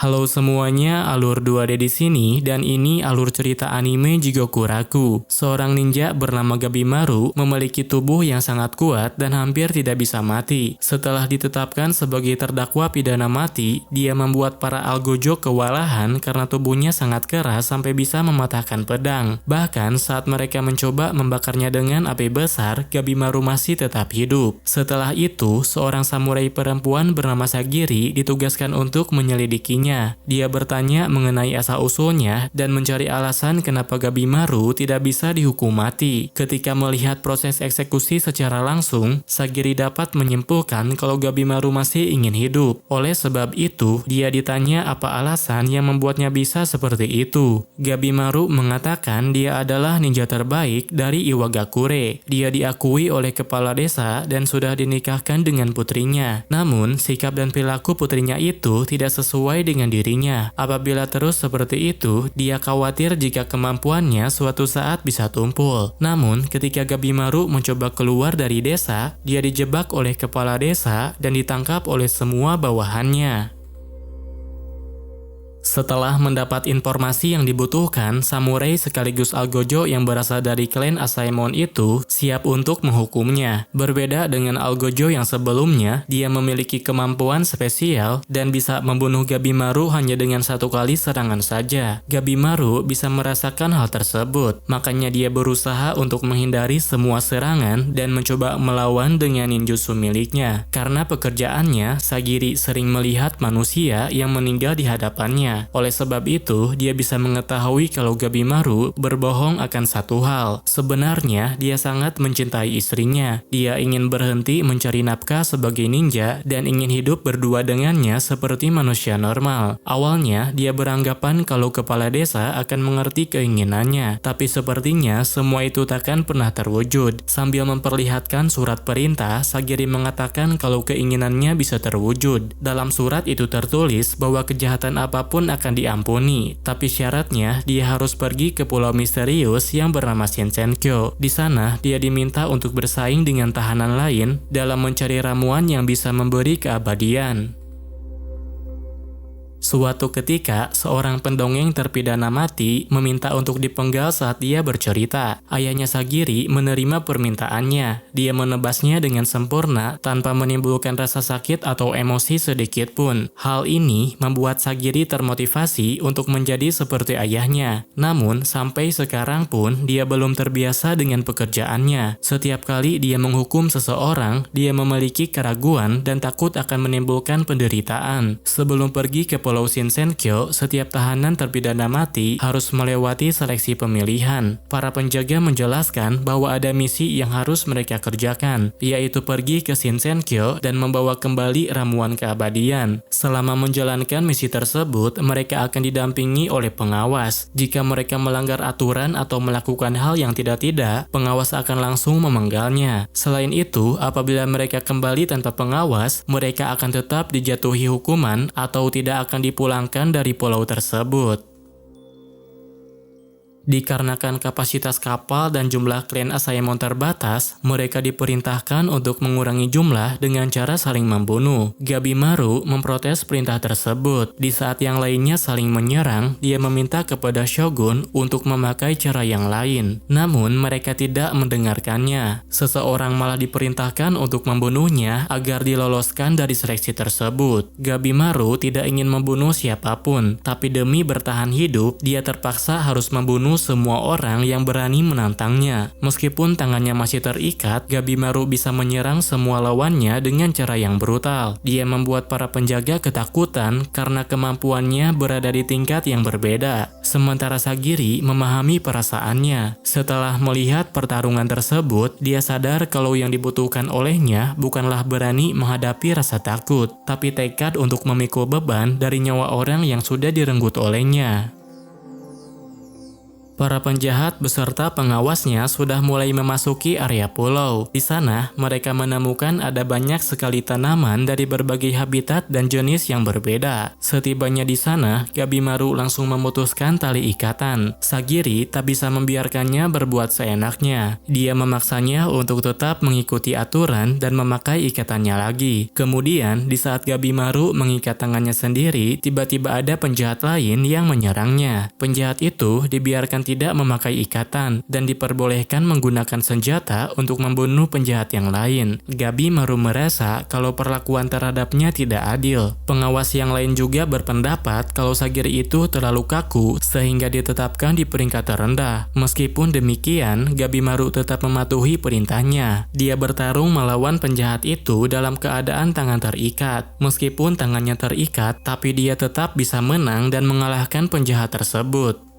Halo semuanya, Alur 2D di sini dan ini alur cerita anime Jigoku Raku. Seorang ninja bernama Gabimaru memiliki tubuh yang sangat kuat dan hampir tidak bisa mati. Setelah ditetapkan sebagai terdakwa pidana mati, dia membuat para algojo kewalahan karena tubuhnya sangat keras sampai bisa mematahkan pedang. Bahkan saat mereka mencoba membakarnya dengan api besar, Gabimaru masih tetap hidup. Setelah itu, seorang samurai perempuan bernama Sagiri ditugaskan untuk menyelidikinya. Dia bertanya mengenai asal-usulnya dan mencari alasan kenapa Gabimaru tidak bisa dihukum mati. Ketika melihat proses eksekusi secara langsung, Sagiri dapat menyimpulkan kalau Gabimaru masih ingin hidup. Oleh sebab itu, dia ditanya apa alasan yang membuatnya bisa seperti itu. Gabimaru mengatakan dia adalah ninja terbaik dari Iwagakure. Dia diakui oleh kepala desa dan sudah dinikahkan dengan putrinya. Namun, sikap dan perilaku putrinya itu tidak sesuai dengan dirinya. Apabila terus seperti itu, dia khawatir jika kemampuannya suatu saat bisa tumpul. Namun, ketika Gabimaru mencoba keluar dari desa, dia dijebak oleh kepala desa dan ditangkap oleh semua bawahannya. Setelah mendapat informasi yang dibutuhkan, samurai sekaligus algojo yang berasal dari klan Asaemon itu siap untuk menghukumnya. Berbeda dengan algojo yang sebelumnya, dia memiliki kemampuan spesial dan bisa membunuh Gabimaru hanya dengan satu kali serangan saja. Gabimaru bisa merasakan hal tersebut, makanya dia berusaha untuk menghindari semua serangan dan mencoba melawan dengan ninjutsu miliknya. Karena pekerjaannya, Sagiri sering melihat manusia yang meninggal di hadapannya. Oleh sebab itu, dia bisa mengetahui kalau Gabimaru berbohong akan satu hal. Sebenarnya, dia sangat mencintai istrinya. Dia ingin berhenti mencari nafkah sebagai ninja dan ingin hidup berdua dengannya seperti manusia normal. Awalnya, dia beranggapan kalau kepala desa akan mengerti keinginannya, tapi sepertinya semua itu takkan pernah terwujud. Sambil memperlihatkan surat perintah, Sagiri mengatakan kalau keinginannya bisa terwujud. Dalam surat itu tertulis bahwa kejahatan apapun akan diampuni, tapi syaratnya dia harus pergi ke pulau misterius yang bernama Shinsenkyo. Di sana, dia diminta untuk bersaing dengan tahanan lain dalam mencari ramuan yang bisa memberi keabadian. Suatu ketika, seorang pendongeng terpidana mati meminta untuk dipenggal saat dia bercerita. Ayahnya Sagiri menerima permintaannya. Dia menebasnya dengan sempurna tanpa menimbulkan rasa sakit atau emosi sedikit pun. Hal ini membuat Sagiri termotivasi untuk menjadi seperti ayahnya. Namun, sampai sekarang pun dia belum terbiasa dengan pekerjaannya. Setiap kali dia menghukum seseorang, dia memiliki keraguan dan takut akan menimbulkan penderitaan. Sebelum pergi ke Pulau Shinsenkyo, setiap tahanan terpidana mati harus melewati seleksi pemilihan. Para penjaga menjelaskan bahwa ada misi yang harus mereka kerjakan, yaitu pergi ke Shinsenkyo dan membawa kembali ramuan keabadian. Selama menjalankan misi tersebut, mereka akan didampingi oleh pengawas. Jika mereka melanggar aturan atau melakukan hal yang tidak-tidak, pengawas akan langsung memenggalnya. Selain itu, apabila mereka kembali tanpa pengawas, mereka akan tetap dijatuhi hukuman atau tidak akan dipulangkan dari pulau tersebut. Dikarenakan kapasitas kapal dan jumlah klan Asaemon terbatas, mereka diperintahkan untuk mengurangi jumlah dengan cara saling membunuh. Gabimaru memprotes perintah tersebut. Di saat yang lainnya saling menyerang, dia meminta kepada Shogun untuk memakai cara yang lain. Namun, mereka tidak mendengarkannya. Seseorang malah diperintahkan untuk membunuhnya agar diloloskan dari seleksi tersebut. Gabimaru tidak ingin membunuh siapapun, tapi demi bertahan hidup, dia terpaksa harus membunuh semua orang yang berani menantangnya. Meskipun tangannya masih terikat, Gabimaru bisa menyerang semua lawannya dengan cara yang brutal. Dia membuat para penjaga ketakutan karena kemampuannya berada di tingkat yang berbeda. Sementara Sagiri memahami perasaannya. Setelah melihat pertarungan tersebut, dia sadar kalau yang dibutuhkan olehnya bukanlah berani menghadapi rasa takut, tapi tekad untuk memikul beban dari nyawa orang yang sudah direnggut olehnya. Para penjahat beserta pengawasnya sudah mulai memasuki area pulau. Di sana, mereka menemukan ada banyak sekali tanaman dari berbagai habitat dan jenis yang berbeda. Setibanya di sana, Gabimaru langsung memutuskan tali ikatan. Sagiri tak bisa membiarkannya berbuat seenaknya. Dia memaksanya untuk tetap mengikuti aturan dan memakai ikatannya lagi. Kemudian, di saat Gabimaru mengikat tangannya sendiri, tiba-tiba ada penjahat lain yang menyerangnya. Penjahat itu dibiarkan tidak memakai ikatan dan diperbolehkan menggunakan senjata untuk membunuh penjahat yang lain. Gabimaru merasa kalau perlakuan terhadapnya tidak adil. Pengawas yang lain juga berpendapat kalau Sagiri itu terlalu kaku sehingga ditetapkan di peringkat terendah. Meskipun demikian, Gabimaru tetap mematuhi perintahnya. Dia bertarung melawan penjahat itu dalam keadaan tangan terikat. Meskipun tangannya terikat, tapi dia tetap bisa menang dan mengalahkan penjahat tersebut.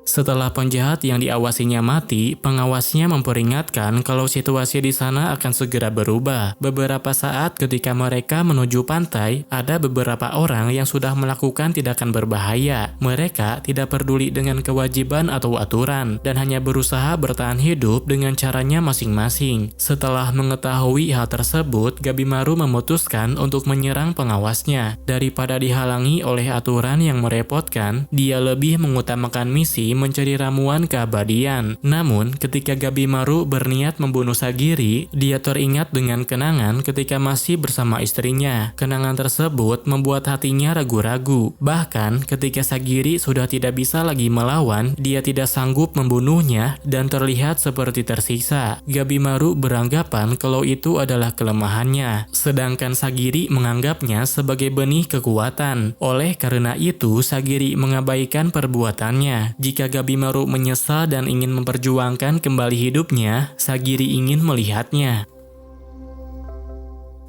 Setelah penjahat yang diawasinya mati, pengawasnya memperingatkan kalau situasi di sana akan segera berubah. Beberapa saat ketika mereka menuju pantai, ada beberapa orang yang sudah melakukan tindakan berbahaya. Mereka tidak peduli dengan kewajiban atau aturan, dan hanya berusaha bertahan hidup dengan caranya masing-masing. Setelah mengetahui hal tersebut, Gabimaru memutuskan untuk menyerang pengawasnya. Daripada dihalangi oleh aturan yang merepotkan, dia lebih mengutamakan misi mencari ramuan keabadian. Namun, ketika Gabimaru berniat membunuh Sagiri, dia teringat dengan kenangan ketika masih bersama istrinya. Kenangan tersebut membuat hatinya ragu-ragu. Bahkan, ketika Sagiri sudah tidak bisa lagi melawan, dia tidak sanggup membunuhnya dan terlihat seperti tersiksa. Gabimaru beranggapan kalau itu adalah kelemahannya, sedangkan Sagiri menganggapnya sebagai benih kekuatan. Oleh karena itu, Sagiri mengabaikan perbuatannya. Jika Gabimaru menyesal dan ingin memperjuangkan kembali hidupnya, Sagiri ingin melihatnya.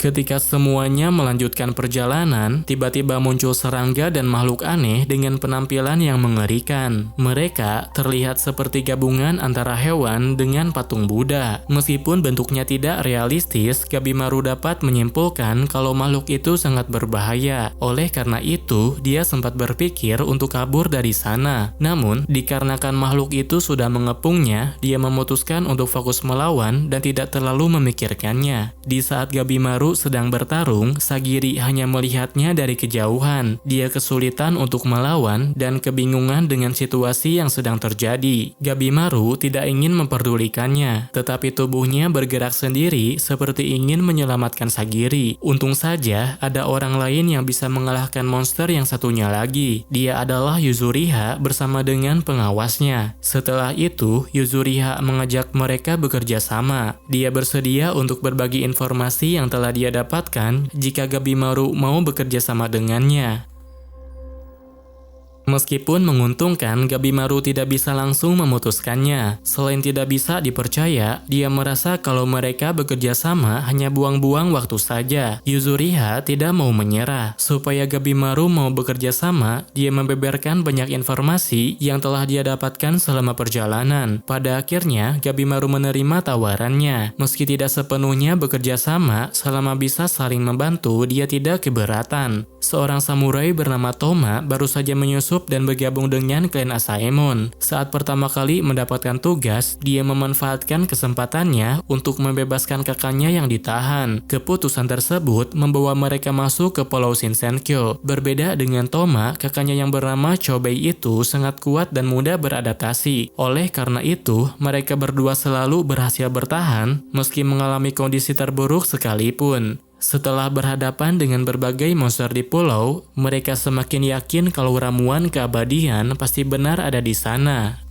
Ketika semuanya melanjutkan perjalanan, tiba-tiba muncul serangga dan makhluk aneh dengan penampilan yang mengerikan. Mereka terlihat seperti gabungan antara hewan dengan patung Buddha. Meskipun bentuknya tidak realistis, Gabimaru dapat menyimpulkan kalau makhluk itu sangat berbahaya. Oleh karena itu, dia sempat berpikir untuk kabur dari sana. Namun, dikarenakan makhluk itu sudah mengepungnya, dia memutuskan untuk fokus melawan dan tidak terlalu memikirkannya. Di saat Gabimaru sedang bertarung, Sagiri hanya melihatnya dari kejauhan. Dia kesulitan untuk melawan dan kebingungan dengan situasi yang sedang terjadi. Gabimaru tidak ingin memperdulikannya, tetapi tubuhnya bergerak sendiri seperti ingin menyelamatkan Sagiri. Untung saja ada orang lain yang bisa mengalahkan monster yang satunya lagi. Dia adalah Yuzuriha bersama dengan pengawasnya. Setelah itu, Yuzuriha mengajak mereka bekerja sama. Dia bersedia untuk berbagi informasi yang telah dia dapatkan jika Gabimaru mau bekerja sama dengannya. Meskipun menguntungkan, Gabimaru tidak bisa langsung memutuskannya. Selain tidak bisa dipercaya, dia merasa kalau mereka bekerja sama hanya buang-buang waktu saja. Yuzuriha tidak mau menyerah. Supaya Gabimaru mau bekerja sama, dia membeberkan banyak informasi yang telah dia dapatkan selama perjalanan. Pada akhirnya, Gabimaru menerima tawarannya. Meski tidak sepenuhnya bekerja sama, selama bisa saling membantu, dia tidak keberatan. Seorang samurai bernama Toma baru saja menyusup dan bergabung dengan klan Asaemon. Saat pertama kali mendapatkan tugas, dia memanfaatkan kesempatannya untuk membebaskan kakaknya yang ditahan. Keputusan tersebut membawa mereka masuk ke Pulau Shinsenkyo. Berbeda dengan Toma, kakaknya yang bernama Chobei itu sangat kuat dan mudah beradaptasi. Oleh karena itu, mereka berdua selalu berhasil bertahan meski mengalami kondisi terburuk sekalipun. Setelah berhadapan dengan berbagai monster di pulau, mereka semakin yakin kalau ramuan keabadian pasti benar ada di sana.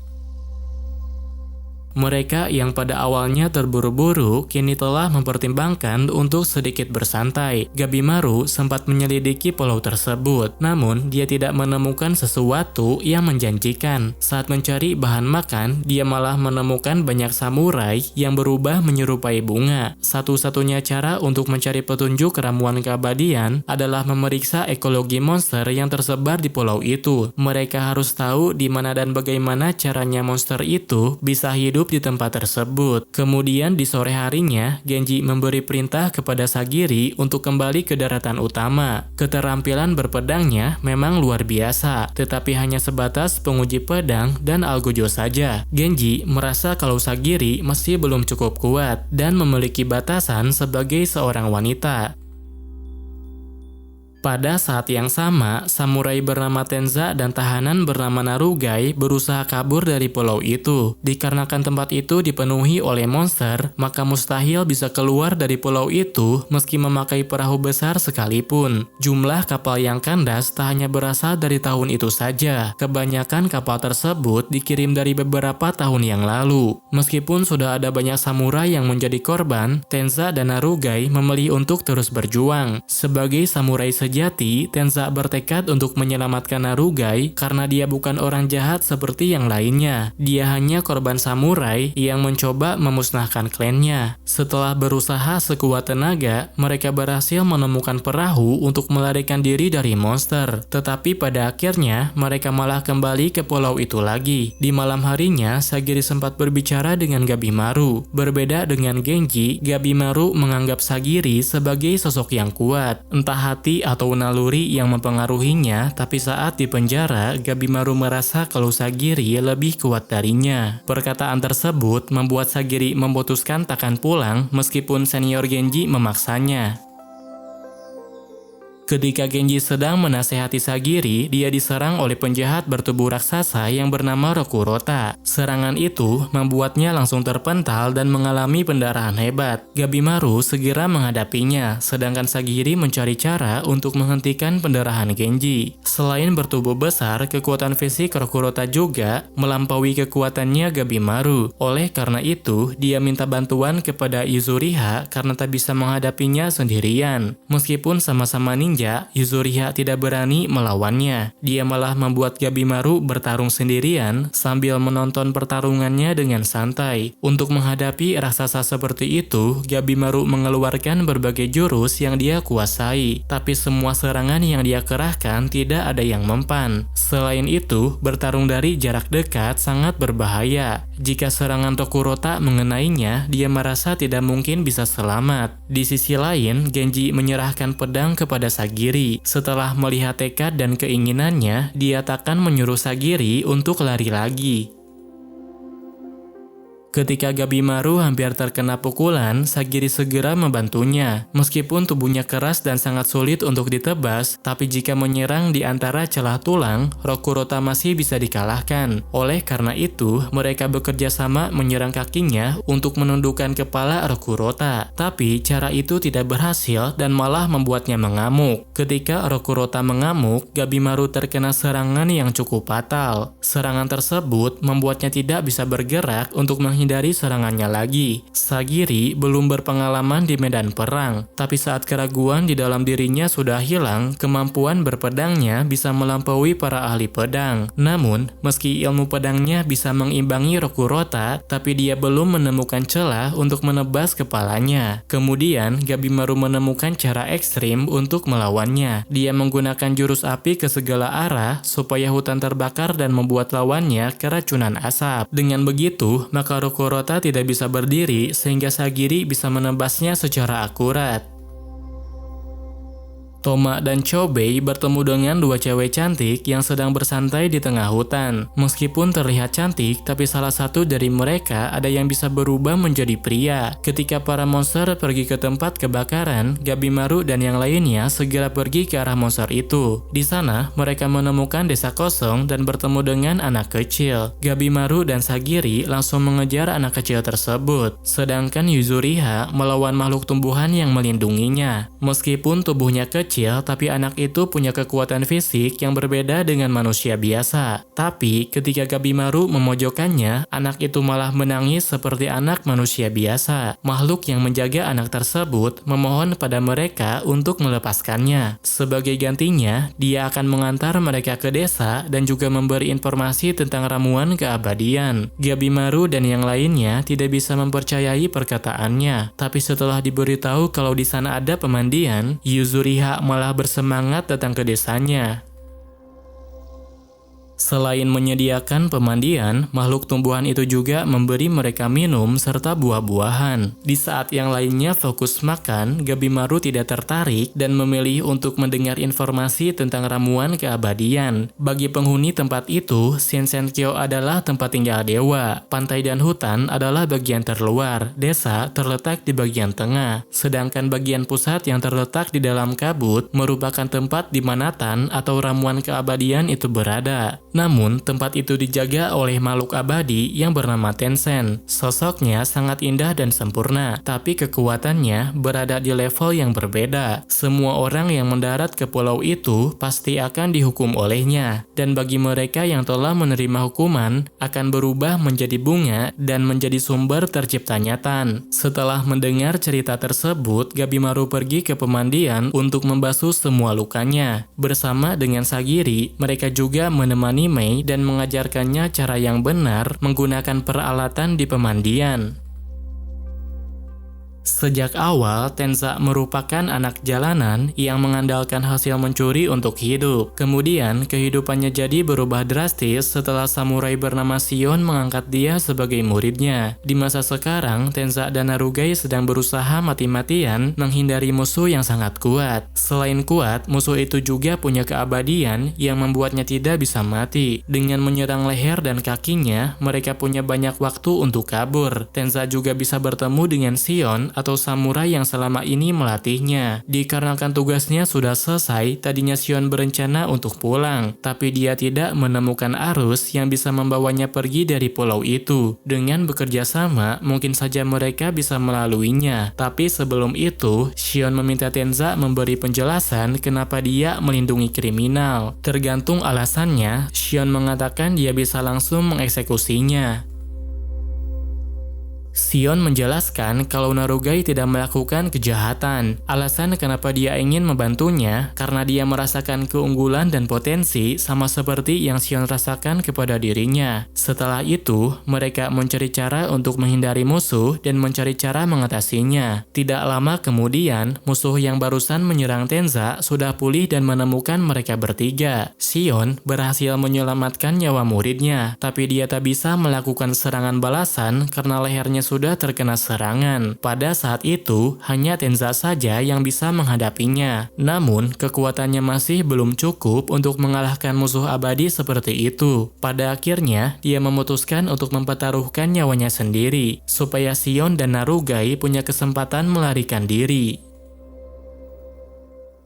Mereka yang pada awalnya terburu-buru kini telah mempertimbangkan untuk sedikit bersantai. Gabimaru sempat menyelidiki pulau tersebut, namun dia tidak menemukan sesuatu yang menjanjikan. Saat mencari bahan makan, dia malah menemukan banyak samurai yang berubah menyerupai bunga. Satu-satunya cara untuk mencari petunjuk ramuan keabadian adalah memeriksa ekologi monster yang tersebar di pulau itu. Mereka harus tahu di mana dan bagaimana caranya monster itu bisa hidup hidup di tempat tersebut. Kemudian di sore harinya, Genji memberi perintah kepada Sagiri untuk kembali ke daratan utama. Keterampilan berpedangnya memang luar biasa, tetapi hanya sebatas penguji pedang dan Algojo saja. Genji merasa kalau Sagiri masih belum cukup kuat dan memiliki batasan sebagai seorang wanita. Pada saat yang sama, samurai bernama Tenza dan tahanan bernama Narugai berusaha kabur dari pulau itu. Dikarenakan tempat itu dipenuhi oleh monster, maka mustahil bisa keluar dari pulau itu meski memakai perahu besar sekalipun. Jumlah kapal yang kandas tak hanya berasal dari tahun itu saja. Kebanyakan kapal tersebut dikirim dari beberapa tahun yang lalu. Meskipun sudah ada banyak samurai yang menjadi korban, Tenza dan Narugai memilih untuk terus berjuang. Sebagai samurai sejati, Tenza bertekad untuk menyelamatkan Narugai karena dia bukan orang jahat seperti yang lainnya. Dia hanya korban samurai yang mencoba memusnahkan klannya. Setelah berusaha sekuat tenaga, mereka berhasil menemukan perahu untuk melarikan diri dari monster. Tetapi pada akhirnya, mereka malah kembali ke pulau itu lagi. Di malam harinya, Sagiri sempat berbicara dengan Gabimaru. Berbeda dengan Genji, Gabimaru menganggap Sagiri sebagai sosok yang kuat. Entah hati atau naluri yang mempengaruhinya, tapi saat di penjara, Gabimaru merasa kalau Sagiri lebih kuat darinya. Perkataan tersebut membuat Sagiri memutuskan takkan pulang meskipun senior Genji memaksanya. Ketika Genji sedang menasehati Sagiri, dia diserang oleh penjahat bertubuh raksasa yang bernama Rokurota. Serangan itu membuatnya langsung terpental dan mengalami pendarahan hebat. Gabimaru segera menghadapinya, sedangkan Sagiri mencari cara untuk menghentikan pendarahan Genji. Selain bertubuh besar, kekuatan fisik Rokurota juga melampaui kekuatannya Gabimaru. Oleh karena itu, dia minta bantuan kepada Yuzuriha karena tak bisa menghadapinya sendirian. Meskipun sama-sama ninja, Yuzuriha tidak berani melawannya. Dia malah membuat Gabimaru bertarung sendirian sambil menonton pertarungannya dengan santai. Untuk menghadapi raksasa seperti itu, Gabimaru mengeluarkan berbagai jurus yang dia kuasai. Tapi semua serangan yang dia kerahkan tidak ada yang mempan. Selain itu, bertarung dari jarak dekat sangat berbahaya. Jika serangan Rokurota mengenainya, dia merasa tidak mungkin bisa selamat. Di sisi lain, Genji menyerahkan pedang kepada Sagiri. Setelah melihat tekad dan keinginannya, dia takkan menyuruh Sagiri untuk lari lagi. Ketika Gabimaru hampir terkena pukulan, Sagiri segera membantunya. Meskipun tubuhnya keras dan sangat sulit untuk ditebas, tapi jika menyerang di antara celah tulang, Rokurota masih bisa dikalahkan. Oleh karena itu, mereka bekerja sama menyerang kakinya untuk menundukkan kepala Rokurota. Tapi cara itu tidak berhasil dan malah membuatnya mengamuk. Ketika Rokurota mengamuk, Gabimaru terkena serangan yang cukup fatal. Serangan tersebut membuatnya tidak bisa bergerak untuk menghindari serangannya lagi. Sagiri belum berpengalaman di medan perang, tapi saat keraguan di dalam dirinya sudah hilang, kemampuan berpedangnya bisa melampaui para ahli pedang. Namun, meski ilmu pedangnya bisa mengimbangi Rokurota, tapi dia belum menemukan celah untuk menebas kepalanya. Kemudian, Gabimaru menemukan cara ekstrim untuk melawannya. Dia menggunakan jurus api ke segala arah supaya hutan terbakar dan membuat lawannya keracunan asap. Dengan begitu, maka Rokurota tidak bisa berdiri sehingga Sagiri bisa menebasnya secara akurat. Toma dan Chobei bertemu dengan dua cewek cantik yang sedang bersantai di tengah hutan. Meskipun terlihat cantik, tapi salah satu dari mereka ada yang bisa berubah menjadi pria. Ketika para monster pergi ke tempat kebakaran, Gabimaru dan yang lainnya segera pergi ke arah monster itu. Di sana, mereka menemukan desa kosong dan bertemu dengan anak kecil. Gabimaru dan Sagiri langsung mengejar anak kecil tersebut, sedangkan Yuzuriha melawan makhluk tumbuhan yang melindunginya. Meskipun tubuhnya kecil, tapi anak itu punya kekuatan fisik yang berbeda dengan manusia biasa. Tapi ketika Gabimaru memojokkannya, anak itu malah menangis seperti anak manusia biasa. Makhluk yang menjaga anak tersebut memohon pada mereka untuk melepaskannya. Sebagai gantinya, dia akan mengantar mereka ke desa dan juga memberi informasi tentang ramuan keabadian. Gabimaru dan yang lainnya tidak bisa mempercayai perkataannya. Tapi setelah diberitahu kalau di sana ada pemandian, Yuzuriha malah bersemangat datang ke desanya. Selain menyediakan pemandian, makhluk tumbuhan itu juga memberi mereka minum serta buah-buahan. Di saat yang lainnya fokus makan, Gabimaru tidak tertarik dan memilih untuk mendengar informasi tentang ramuan keabadian. Bagi penghuni tempat itu, Shinsenkyo adalah tempat tinggal dewa. Pantai dan hutan adalah bagian terluar. Desa terletak di bagian tengah. Sedangkan bagian pusat yang terletak di dalam kabut merupakan tempat di mana Tan atau ramuan keabadian itu berada. Namun, tempat itu dijaga oleh makhluk abadi yang bernama Tensen. Sosoknya sangat indah dan sempurna, tapi kekuatannya berada di level yang berbeda. Semua orang yang mendarat ke pulau itu pasti akan dihukum olehnya, dan bagi mereka yang telah menerima hukuman, akan berubah menjadi bunga dan menjadi sumber terciptanya Tan. Setelah mendengar cerita tersebut, Gabimaru pergi ke pemandian untuk membasuh semua lukanya. Bersama dengan Sagiri, mereka juga menemani Mei dan mengajarkannya cara yang benar menggunakan peralatan di pemandian. Sejak awal, Tenza merupakan anak jalanan yang mengandalkan hasil mencuri untuk hidup. Kemudian, kehidupannya jadi berubah drastis setelah samurai bernama Shion mengangkat dia sebagai muridnya. Di masa sekarang, Tenza dan Narugai sedang berusaha mati-matian menghindari musuh yang sangat kuat. Selain kuat, musuh itu juga punya keabadian yang membuatnya tidak bisa mati. Dengan menyerang leher dan kakinya, mereka punya banyak waktu untuk kabur. Tenza juga bisa bertemu dengan Shion atau samurai yang selama ini melatihnya. Dikarenakan tugasnya sudah selesai, tadinya Shion berencana untuk pulang, tapi dia tidak menemukan arus yang bisa membawanya pergi dari pulau itu. Dengan bekerja sama, mungkin saja mereka bisa melaluinya. Tapi sebelum itu, Shion meminta Tenza memberi penjelasan kenapa dia melindungi kriminal. Tergantung alasannya, Shion mengatakan dia bisa langsung mengeksekusinya. Shion menjelaskan kalau Narugai tidak melakukan kejahatan. Alasan kenapa dia ingin membantunya karena dia merasakan keunggulan dan potensi sama seperti yang Shion rasakan kepada dirinya. Setelah itu, mereka mencari cara untuk menghindari musuh dan mencari cara mengatasinya. Tidak lama kemudian, musuh yang barusan menyerang Tenza sudah pulih dan menemukan mereka bertiga. Shion berhasil menyelamatkan nyawa muridnya, tapi dia tak bisa melakukan serangan balasan karena lehernya sudah terkena serangan. Pada saat itu, hanya Tenza saja yang bisa menghadapinya. Namun, kekuatannya masih belum cukup untuk mengalahkan musuh abadi seperti itu. Pada akhirnya, dia memutuskan untuk mempertaruhkan nyawanya sendiri, supaya Shion dan Narugai punya kesempatan melarikan diri.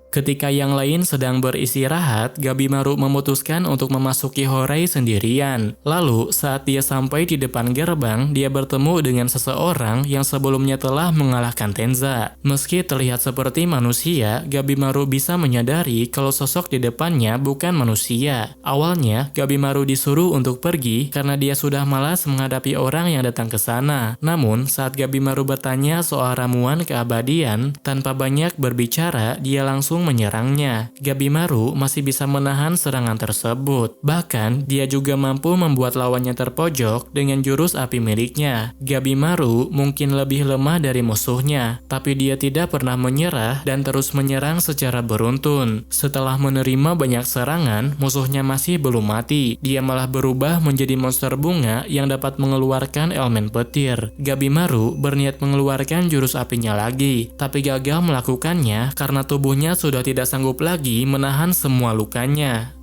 Ketika yang lain sedang beristirahat, Gabimaru memutuskan untuk memasuki Horai sendirian. Lalu, saat dia sampai di depan gerbang, dia bertemu dengan seseorang yang sebelumnya telah mengalahkan Tenza. Meski terlihat seperti manusia, Gabimaru bisa menyadari kalau sosok di depannya bukan manusia. Awalnya, Gabimaru disuruh untuk pergi karena dia sudah malas menghadapi orang yang datang ke sana. Namun, saat Gabimaru bertanya soal ramuan keabadian, tanpa banyak berbicara, dia langsung menyerangnya. Gabimaru masih bisa menahan serangan tersebut. Bahkan, dia juga mampu membuat lawannya terpojok dengan jurus api miliknya. Gabimaru mungkin lebih lemah dari musuhnya, tapi dia tidak pernah menyerah dan terus menyerang secara beruntun. Setelah menerima banyak serangan, musuhnya masih belum mati. Dia malah berubah menjadi monster bunga yang dapat mengeluarkan elemen petir. Gabimaru berniat mengeluarkan jurus apinya lagi, tapi gagal melakukannya karena tubuhnya sudah tidak sanggup lagi menahan semua lukanya.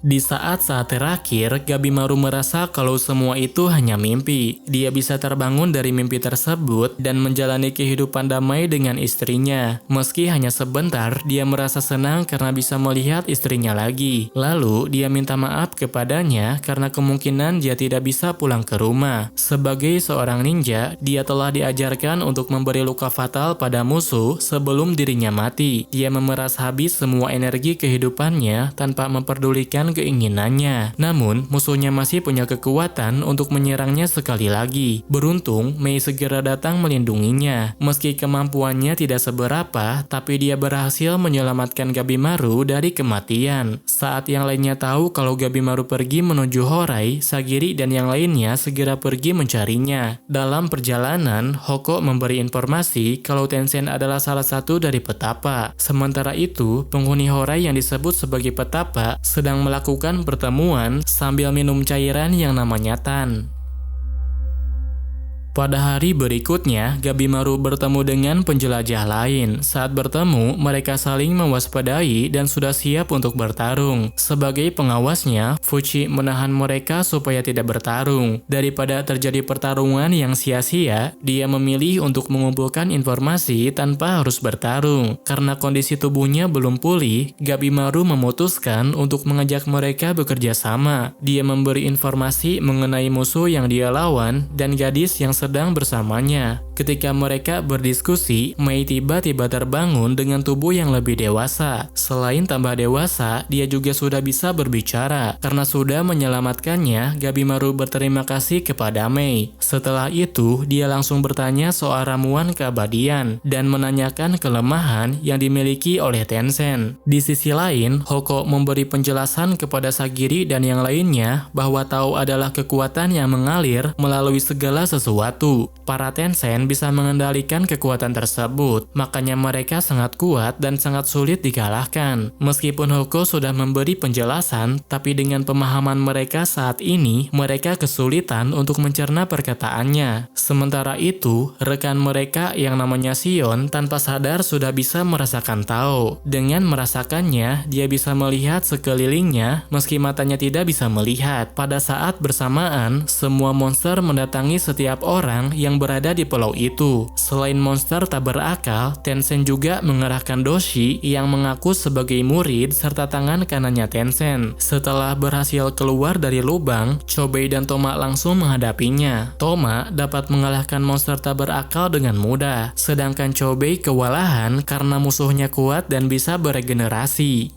Di saat-saat terakhir, Gabimaru merasa kalau semua itu hanya mimpi. Dia bisa terbangun dari mimpi tersebut dan menjalani kehidupan damai dengan istrinya. Meski hanya sebentar, dia merasa senang karena bisa melihat istrinya lagi. Lalu, dia minta maaf kepadanya karena kemungkinan dia tidak bisa pulang ke rumah. Sebagai seorang ninja, dia telah diajarkan untuk memberi luka fatal pada musuh sebelum dirinya mati. Dia memeras habis semua energi kehidupannya tanpa memperdulikan keinginannya. Namun, musuhnya masih punya kekuatan untuk menyerangnya sekali lagi. Beruntung, Mei segera datang melindunginya. Meski kemampuannya tidak seberapa, tapi dia berhasil menyelamatkan Gabimaru dari kematian. Saat yang lainnya tahu kalau Gabimaru pergi menuju Horai, Sagiri dan yang lainnya segera pergi mencarinya. Dalam perjalanan, Hoko memberi informasi kalau Tensen adalah salah satu dari petapa. Sementara itu, penghuni Horai yang disebut sebagai petapa sedang melakukan melakukan pertemuan sambil minum cairan yang namanya tan. Pada hari berikutnya, Gabimaru bertemu dengan penjelajah lain. Saat bertemu, mereka saling mewaspadai dan sudah siap untuk bertarung. Sebagai pengawasnya, Fuchi menahan mereka supaya tidak bertarung. Daripada terjadi pertarungan yang sia-sia, dia memilih untuk mengumpulkan informasi tanpa harus bertarung. Karena kondisi tubuhnya belum pulih, Gabimaru memutuskan untuk mengajak mereka bekerja sama. Dia memberi informasi mengenai musuh yang dia lawan dan gadis yang sedang bersamanya. Ketika mereka berdiskusi, Mei tiba-tiba terbangun dengan tubuh yang lebih dewasa. Selain tambah dewasa, dia juga sudah bisa berbicara. Karena sudah menyelamatkannya, Gabimaru berterima kasih kepada Mei. Setelah itu, dia langsung bertanya soal ramuan keabadian dan menanyakan kelemahan yang dimiliki oleh Tencent. Di sisi lain, Hoko memberi penjelasan kepada Sagiri dan yang lainnya bahwa Tao adalah kekuatan yang mengalir melalui segala sesuatu. Para Tencent bisa mengendalikan kekuatan tersebut, makanya mereka sangat kuat dan sangat sulit dikalahkan. Meskipun Hoko sudah memberi penjelasan, tapi dengan pemahaman mereka saat ini, mereka kesulitan untuk mencerna perkataannya. Sementara itu, rekan mereka yang namanya Sion tanpa sadar sudah bisa merasakan Tao. Dengan merasakannya, dia bisa melihat sekelilingnya meski matanya tidak bisa melihat. Pada saat bersamaan, semua monster mendatangi setiap orang yang berada di pulau itu. Selain monster tak berakal, Tencent juga mengerahkan Doshi yang mengaku sebagai murid serta tangan kanannya Tencent. Setelah berhasil keluar dari lubang, Chobei dan Toma langsung menghadapinya. Toma dapat mengalahkan monster tak berakal dengan mudah, sedangkan Chobei kewalahan karena musuhnya kuat dan bisa beregenerasi.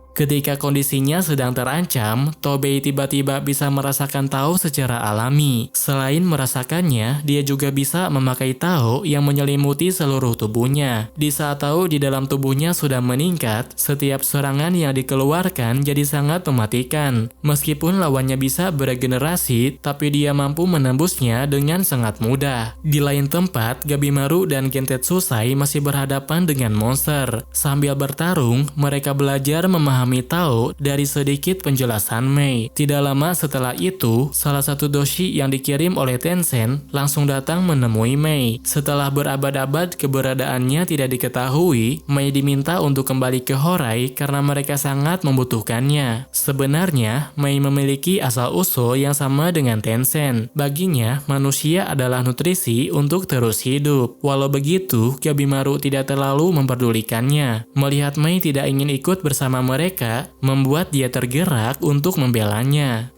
Ketika kondisinya sedang terancam, Tobei tiba-tiba bisa merasakan Tao secara alami. Selain merasakannya, dia juga bisa memakai Tao yang menyelimuti seluruh tubuhnya. Di saat Tao di dalam tubuhnya sudah meningkat, setiap serangan yang dikeluarkan jadi sangat mematikan. Meskipun lawannya bisa beregenerasi, tapi dia mampu menembusnya dengan sangat mudah. Di lain tempat, Gabimaru dan Gentetsusai masih berhadapan dengan monster. Sambil bertarung, mereka belajar memahami Tao dari sedikit penjelasan Mei. Tidak lama setelah itu, salah satu Doshi yang dikirim oleh Tencent langsung datang menemui Mei. Setelah berabad-abad keberadaannya tidak diketahui, Mei diminta untuk kembali ke Horai karena mereka sangat membutuhkannya. Sebenarnya, Mei memiliki asal-usul yang sama dengan Tencent. Baginya, manusia adalah nutrisi untuk terus hidup. Walau begitu, Gabimaru tidak terlalu memperdulikannya. Melihat Mei tidak ingin ikut bersama mereka, membuat dia tergerak untuk membelanya.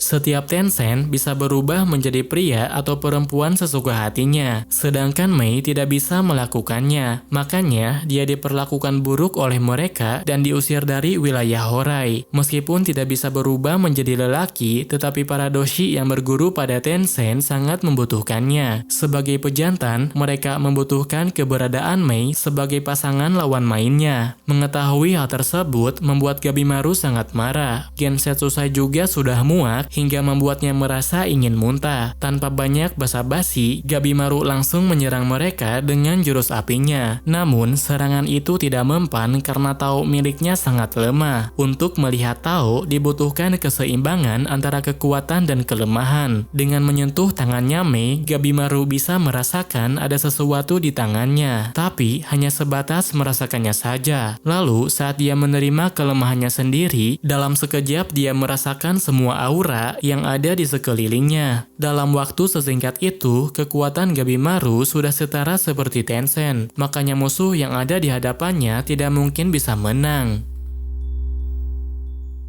Setiap Tencent bisa berubah menjadi pria atau perempuan sesuka hatinya, sedangkan Mei tidak bisa melakukannya. Makanya, dia diperlakukan buruk oleh mereka dan diusir dari wilayah Horai. Meskipun tidak bisa berubah menjadi lelaki, tetapi para Doshi yang berguru pada Tencent sangat membutuhkannya. Sebagai pejantan, mereka membutuhkan keberadaan Mei sebagai pasangan lawan mainnya. Mengetahui hal tersebut membuat Gabimaru sangat marah. Gensetsusai juga sudah muak hingga membuatnya merasa ingin muntah. Tanpa banyak basa-basi, Gabimaru langsung menyerang mereka dengan jurus apinya. Namun, serangan itu tidak mempan karena Tao miliknya sangat lemah. Untuk melihat Tao, dibutuhkan keseimbangan antara kekuatan dan kelemahan. Dengan menyentuh tangannya Mei, Gabimaru bisa merasakan ada sesuatu di tangannya. Tapi, hanya sebatas merasakannya saja. Lalu, saat dia menerima kelemahannya sendiri, dalam sekejap dia merasakan semua aura yang ada di sekelilingnya. Dalam waktu sesingkat itu, kekuatan Gabimaru sudah setara seperti Tencent. Makanya musuh yang ada di hadapannya tidak mungkin bisa menang.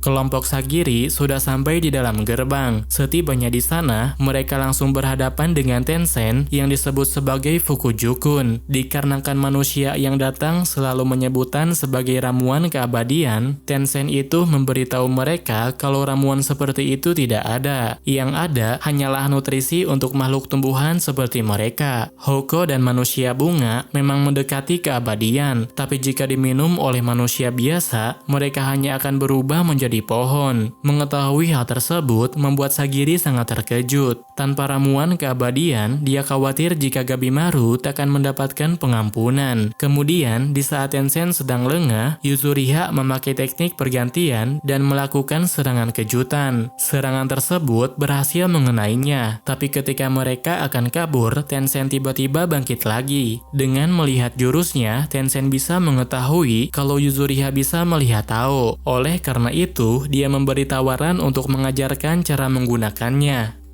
Kelompok Sagiri sudah sampai di dalam gerbang. Setibanya di sana, mereka langsung berhadapan dengan Tencent yang disebut sebagai Fukujukun. Dikarenakan manusia yang datang selalu menyebutan sebagai ramuan keabadian, Tencent itu memberitahu mereka kalau ramuan seperti itu tidak ada. Yang ada hanyalah nutrisi untuk makhluk tumbuhan seperti mereka. Hoko dan manusia bunga memang mendekati keabadian, tapi jika diminum oleh manusia biasa, mereka hanya akan berubah menjadi di pohon. Mengetahui hal tersebut membuat Sagiri sangat terkejut. Tanpa ramuan keabadian, dia khawatir jika Gabimaru takkan mendapatkan pengampunan. Kemudian, di saat Tencent sedang lengah, Yuzuriha memakai teknik pergantian dan melakukan serangan kejutan. Serangan tersebut berhasil mengenainya, tapi ketika mereka akan kabur, Tencent tiba-tiba bangkit lagi. Dengan melihat jurusnya, Tencent bisa mengetahui kalau Yuzuriha bisa melihat Tao. Oleh karena itu, dia memberi tawaran untuk mengajarkan cara menggunakannya.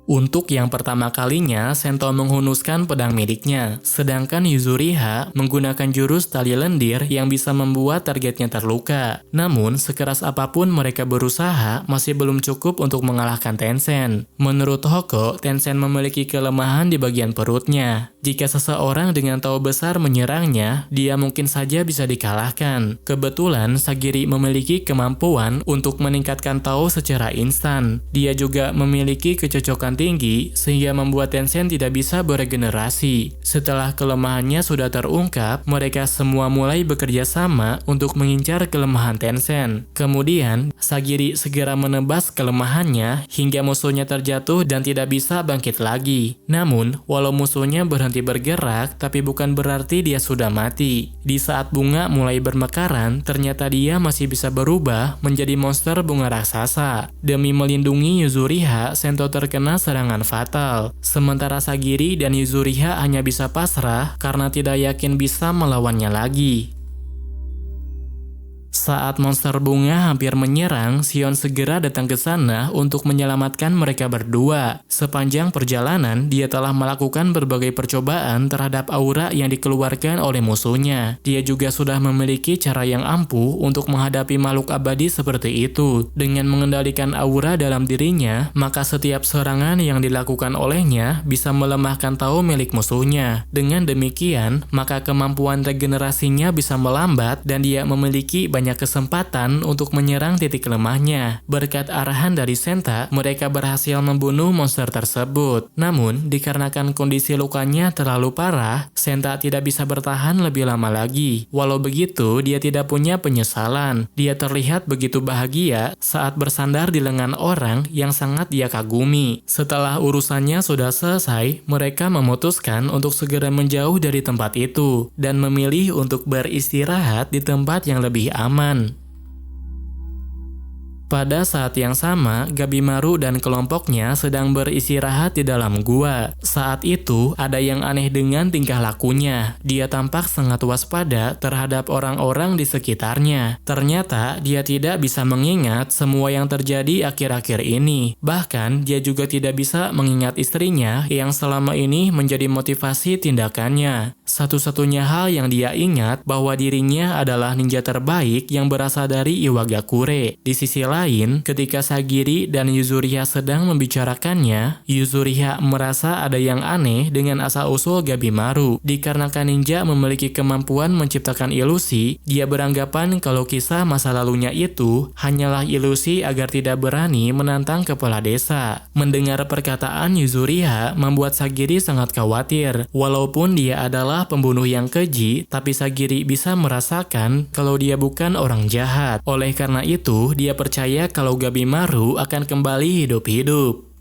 Untuk yang pertama kalinya, Sento menghunuskan pedang miliknya, sedangkan Yuzuriha menggunakan jurus tali lendir yang bisa membuat targetnya terluka. Namun, sekeras apapun mereka berusaha, masih belum cukup untuk mengalahkan Tencent. Menurut Hoko, Tencent memiliki kelemahan di bagian perutnya. Jika seseorang dengan Tao besar menyerangnya, dia mungkin saja bisa dikalahkan. Kebetulan, Sagiri memiliki kemampuan untuk meningkatkan Tao secara instan. Dia juga memiliki kecocokan tinggi sehingga membuat Tencent tidak bisa beregenerasi. Setelah kelemahannya sudah terungkap, mereka semua mulai bekerja sama untuk mengincar kelemahan Tencent. Kemudian, Sagiri segera menebas kelemahannya hingga musuhnya terjatuh dan tidak bisa bangkit lagi. Namun, walau musuhnya berhenti bergerak, tapi bukan berarti dia sudah mati. Di saat bunga mulai bermekaran, ternyata dia masih bisa berubah menjadi monster bunga raksasa. Demi melindungi Yuzuriha, Sento terkena serangan fatal. Sementara Sagiri dan Yuzuriha hanya bisa pasrah karena tidak yakin bisa melawannya lagi. Saat monster bunga hampir menyerang, Xion segera datang ke sana untuk menyelamatkan mereka berdua. Sepanjang perjalanan, dia telah melakukan berbagai percobaan terhadap aura yang dikeluarkan oleh musuhnya. Dia juga sudah memiliki cara yang ampuh untuk menghadapi makhluk abadi seperti itu. Dengan mengendalikan aura dalam dirinya, maka setiap serangan yang dilakukan olehnya bisa melemahkan Tao milik musuhnya. Dengan demikian, maka kemampuan regenerasinya bisa melambat dan dia memiliki banyak kesempatan untuk menyerang titik lemahnya. Berkat arahan dari Senta, mereka berhasil membunuh monster tersebut. Namun, dikarenakan kondisi lukanya terlalu parah, Senta tidak bisa bertahan lebih lama lagi. Walau begitu, dia tidak punya penyesalan. Dia terlihat begitu bahagia saat bersandar di lengan orang yang sangat dia kagumi. Setelah urusannya sudah selesai, mereka memutuskan untuk segera menjauh dari tempat itu dan memilih untuk beristirahat di tempat yang lebih aman. Pada saat yang sama, Gabimaru dan kelompoknya sedang beristirahat di dalam gua. Saat itu, ada yang aneh dengan tingkah lakunya. Dia tampak sangat waspada terhadap orang-orang di sekitarnya. Ternyata, dia tidak bisa mengingat semua yang terjadi akhir-akhir ini. Bahkan, dia juga tidak bisa mengingat istrinya yang selama ini menjadi motivasi tindakannya. Satu-satunya hal yang dia ingat bahwa dirinya adalah ninja terbaik yang berasal dari Iwagakure. Di sisi lain, ketika Sagiri dan Yuzuriha sedang membicarakannya, Yuzuriha merasa ada yang aneh dengan asal-usul Gabimaru. Dikarenakan ninja memiliki kemampuan menciptakan ilusi, dia beranggapan kalau kisah masa lalunya itu hanyalah ilusi agar tidak berani menantang kepala desa. Mendengar perkataan Yuzuriha membuat Sagiri sangat khawatir. Walaupun dia adalah pembunuh yang keji, tapi Sagiri bisa merasakan kalau dia bukan orang jahat. Oleh karena itu, dia percaya kalau Gabimaru akan kembali hidup-hidup.